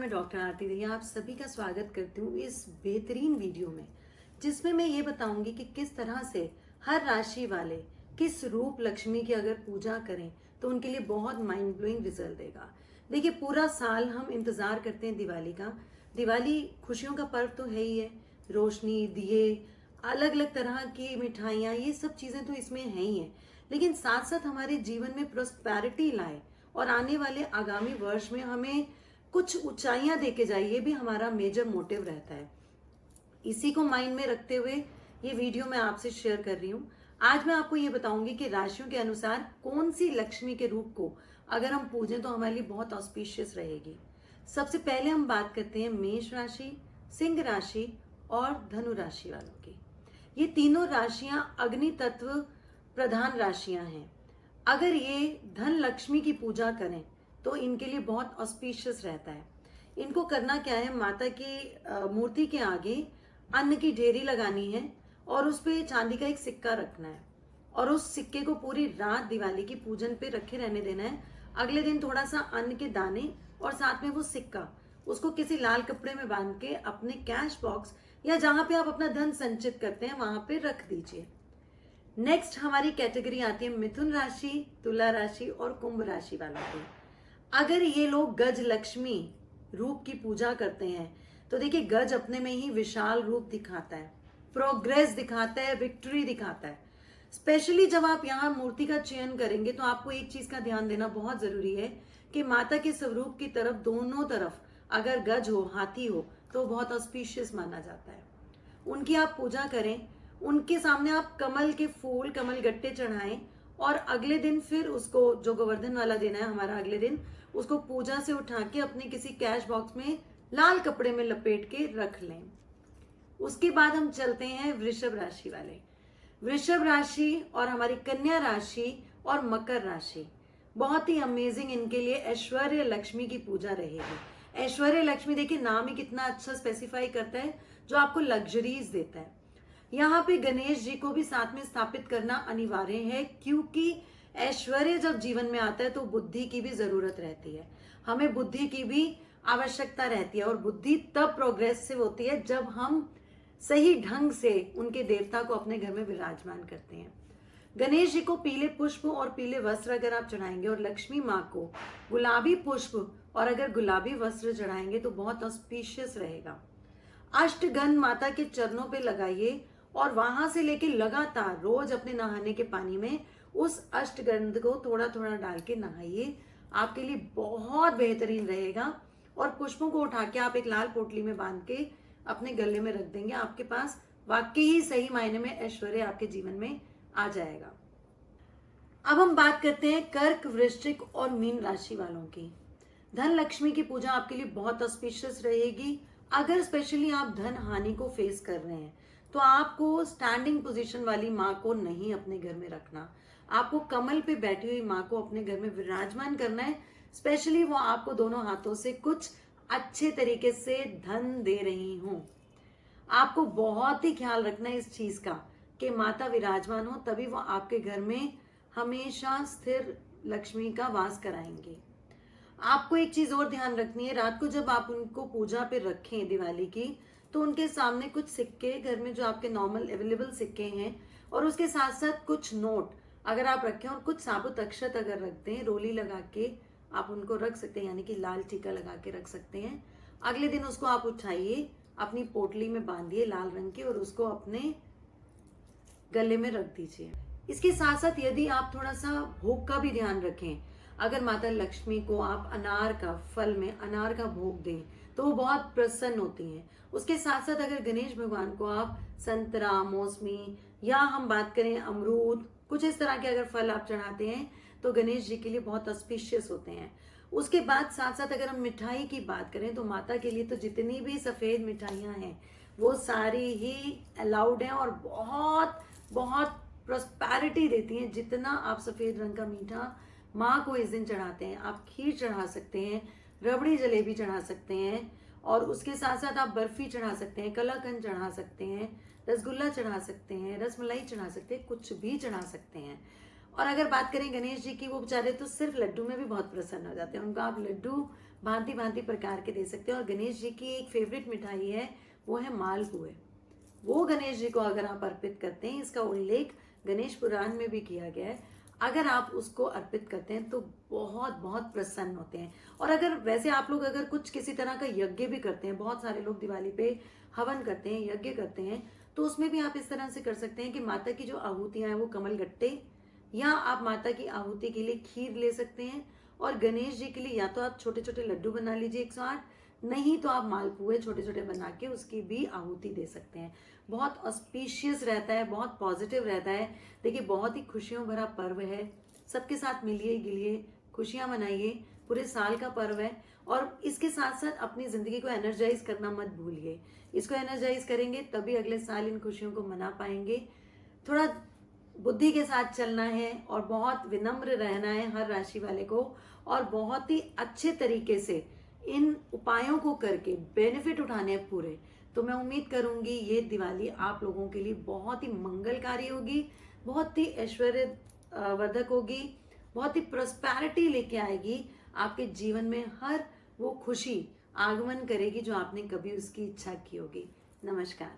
मैं डॉक्टर आरती दहिया आप सभी का स्वागत करती हूँ इस बेहतरीन वीडियो में, जिसमें मैं ये बताऊंगी कि किस तरह से हर राशि वाले किस रूप लक्ष्मी की अगर पूजा करें तो उनके लिए बहुत माइंड ब्लोइंग रिजल्ट देगा। देखिए, पूरा साल हम इंतजार करते हैं दिवाली का। दिवाली खुशियों का पर्व तो है ही है। रोशनी, दिए, अलग अलग तरह की मिठाइयाँ, ये सब चीजें तो इसमें है ही है, लेकिन साथ साथ हमारे जीवन में प्रोस्पेरिटी लाए और आने वाले आगामी वर्ष में हमें कुछ ऊंचाइयां देके जाए, ये भी हमारा मेजर मोटिव रहता है। इसी को माइंड में रखते हुए ये वीडियो मैं आपसे शेयर कर रही हूँ। आज मैं आपको ये बताऊंगी कि राशियों के अनुसार कौन सी लक्ष्मी के रूप को अगर हम पूजें तो हमारे लिए बहुत ऑस्पिशियस रहेगी। सबसे पहले हम बात करते हैं मेष राशि, सिंह राशि और धनु राशि वालों की। ये तीनों राशियां अग्नि तत्व प्रधान राशियां हैं। अगर ये धन लक्ष्मी की पूजा करें तो इनके लिए बहुत ऑस्पिशियस रहता है। इनको करना क्या है, माता की मूर्ति के आगे अन्न की ढेरी लगानी है और उस पे चांदी का एक सिक्का रखना है और उस सिक्के को पूरी रात दिवाली की पूजन पे रखे रहने देना है। अगले दिन थोड़ा सा अन्न के दाने और साथ में वो सिक्का, उसको किसी लाल कपड़े में बांध के अपने कैश बॉक्स या जहां पे आप अपना धन संचित करते हैं वहां पे रख दीजिए। नेक्स्ट हमारी कैटेगरी आती है मिथुन राशि, तुला राशि और कुंभ राशि वालों की। अगर ये लोग गज लक्ष्मी रूप की पूजा करते हैं तो देखिए, गज अपने में ही विशाल रूप दिखाता है, प्रोग्रेस दिखाता है, विक्ट्री दिखाता है। स्पेशली जब आप यहाँ मूर्ति का चयन करेंगे तो आपको एक चीज का ध्यान देना बहुत जरूरी है कि माता के स्वरूप की तरफ, दोनों तरफ अगर गज हो, हाथी हो तो बहुत ऑस्पिशियस माना जाता है। उनकी आप पूजा करें, उनके सामने आप कमल के फूल, कमल गट्टे चढ़ाएं और अगले दिन फिर उसको, जो गोवर्धन वाला दिन है हमारा, अगले दिन उसको पूजा से उठा के अपने किसी कैश बॉक्स में लाल कपड़े में लपेट के रख लें। उसके बाद हम चलते हैं वृषभ राशि वाले। वृषभ राशि और हमारी कन्या राशि और मकर राशि बहुत ही अमेजिंग, इनके लिए ऐश्वर्य लक्ष्मी की पूजा रहेगी। ऐश्वर्य लक्ष्मी, देखिए नाम ही कितना अच्छा स्पेसिफाई करता है, जो आपको लग्जरीज देता है। यहाँ पे गणेश जी को भी साथ में स्थापित करना अनिवार्य है, क्योंकि ऐश्वर्य जब जीवन में आता है तो बुद्धि की भी जरूरत रहती है। हमें बुद्धि की भी आवश्यकता रहती है और बुद्धि तब प्रोग्रेसिव होती है जब हम सही ढंग से उनके देवता को अपने घर में विराजमान करते हैं। गणेश जी को पीले पुष्प और पीले वस्त्र अगर आप चढ़ाएंगे और लक्ष्मी माँ को गुलाबी पुष्प और अगर गुलाबी वस्त्र चढ़ाएंगे तो बहुत ऑस्पिशियस रहेगा। अष्टगंध माता के चरणों पे लगाइए और वहां से लेके लगातार रोज अपने नहाने के पानी में उस अष्टगंध को थोड़ा थोड़ा डाल के नहाइए, आपके लिए बहुत बेहतरीन रहेगा। और पुष्पों को उठा के आप एक लाल पोटली में बांध के अपने गले में रख देंगे, आपके पास वाकई ही सही मायने में ऐश्वर्य आपके जीवन में आ जाएगा। अब हम बात करते हैं कर्क, वृश्चिक और मीन राशि वालों की। धन लक्ष्मी की पूजा आपके लिए बहुत ऑस्पिशियस रहेगी। अगर स्पेशली आप धन हानि को फेस कर रहे हैं तो आपको स्टैंडिंग पोजीशन वाली माँ को नहीं अपने घर में रखना, आपको कमल पे बैठी हुई माँ को अपने घर में विराजमान करना है। स्पेशली वो आपको दोनों हाथों से कुछ अच्छे तरीके से धन दे रही हूं। आपको बहुत ही ख्याल रखना है इस चीज का कि माता विराजमान हो, तभी वो आपके घर में हमेशा स्थिर लक्ष्मी का वास कराएंगे। आपको एक चीज और ध्यान रखनी है, रात को जब आप उनको पूजा पे रखें दिवाली की, तो उनके सामने कुछ सिक्के, घर में जो आपके नॉर्मल अवेलेबल सिक्के हैं, और उसके साथ साथ कुछ नोट अगर आप रखें और कुछ साबुत अक्षत अगर रखते हैं, रोली लगा के आप उनको रख सकते हैं, यानी कि लाल टीका लगा के रख सकते हैं। अगले दिन उसको आप उठाइए, अपनी पोटली में बांधिए लाल रंग की और उसको अपने गले में रख दीजिए। इसके साथ साथ यदि आप थोड़ा सा भोग का भी ध्यान रखें, अगर माता लक्ष्मी को आप अनार का, फल में अनार का भोग दें तो वो बहुत प्रसन्न होती हैं। उसके साथ साथ अगर गणेश भगवान को आप संतरा, मौसमी या हम बात करें अमरूद, कुछ इस तरह के अगर फल आप चढ़ाते हैं तो गणेश जी के लिए बहुत ऑस्पिशियस होते हैं। उसके बाद साथ साथ अगर हम मिठाई की बात करें तो माता के लिए तो जितनी भी सफेद मिठाइयाँ हैं वो सारी ही अलाउड हैं और बहुत बहुत प्रोस्पेरिटी देती हैं। जितना आप सफेद रंग का मीठा माँ को इस दिन चढ़ाते हैं, आप खीर चढ़ा सकते हैं, रबड़ी जलेबी चढ़ा सकते हैं और उसके साथ साथ आप बर्फी चढ़ा सकते हैं, कलाकंद चढ़ा सकते हैं, रसगुल्ला चढ़ा सकते हैं, रसमलाई चढ़ा सकते हैं, कुछ भी चढ़ा सकते हैं। और अगर बात करें गणेश जी की, वो बेचारे तो सिर्फ लड्डू में भी बहुत प्रसन्न हो जाते हैं। उनको आप लड्डू भांति भांति प्रकार के दे सकते हैं। और गणेश जी की एक फेवरेट मिठाई है, वो है मालपुए। वो गणेश जी को अगर आप अर्पित करते हैं, इसका उल्लेख गणेश पुराण में भी किया गया है, अगर आप उसको अर्पित करते हैं तो बहुत बहुत प्रसन्न होते हैं। और अगर वैसे आप लोग अगर कुछ किसी तरह का यज्ञ भी करते हैं, बहुत सारे लोग दिवाली पे हवन करते हैं, यज्ञ करते हैं, तो उसमें भी आप इस तरह से कर सकते हैं कि माता की जो आहुतियां हैं वो कमल गट्टे, या आप माता की आहुति के लिए खीर ले सकते हैं। और गणेश जी के लिए या तो आप छोटे छोटे लड्डू बना लीजिए 108, नहीं तो आप मालपुए छोटे छोटे बना के उसकी भी आहुति दे सकते हैं। बहुत ऑस्पिशियस रहता है, बहुत पॉजिटिव रहता है। देखिए, बहुत ही खुशियों भरा पर्व है, सबके साथ मिलिए गिलिए, खुशियां मनाइए, पूरे साल का पर्व है। और इसके साथ साथ अपनी जिंदगी को एनर्जाइज करना मत भूलिए। इसको एनर्जाइज करेंगे तभी अगले साल इन खुशियों को मना पाएंगे। थोड़ा बुद्धि के साथ चलना है और बहुत विनम्र रहना है हर राशि वाले को, और बहुत ही अच्छे तरीके से इन उपायों को करके बेनिफिट उठाने हैं पूरे। तो मैं उम्मीद करूंगी ये दिवाली आप लोगों के लिए बहुत ही मंगलकारी होगी, बहुत ही ऐश्वर्य वर्धक होगी, बहुत ही प्रोस्पैरिटी लेके आएगी आपके जीवन में। हर वो खुशी आगमन करेगी जो आपने कभी उसकी इच्छा की होगी। नमस्कार।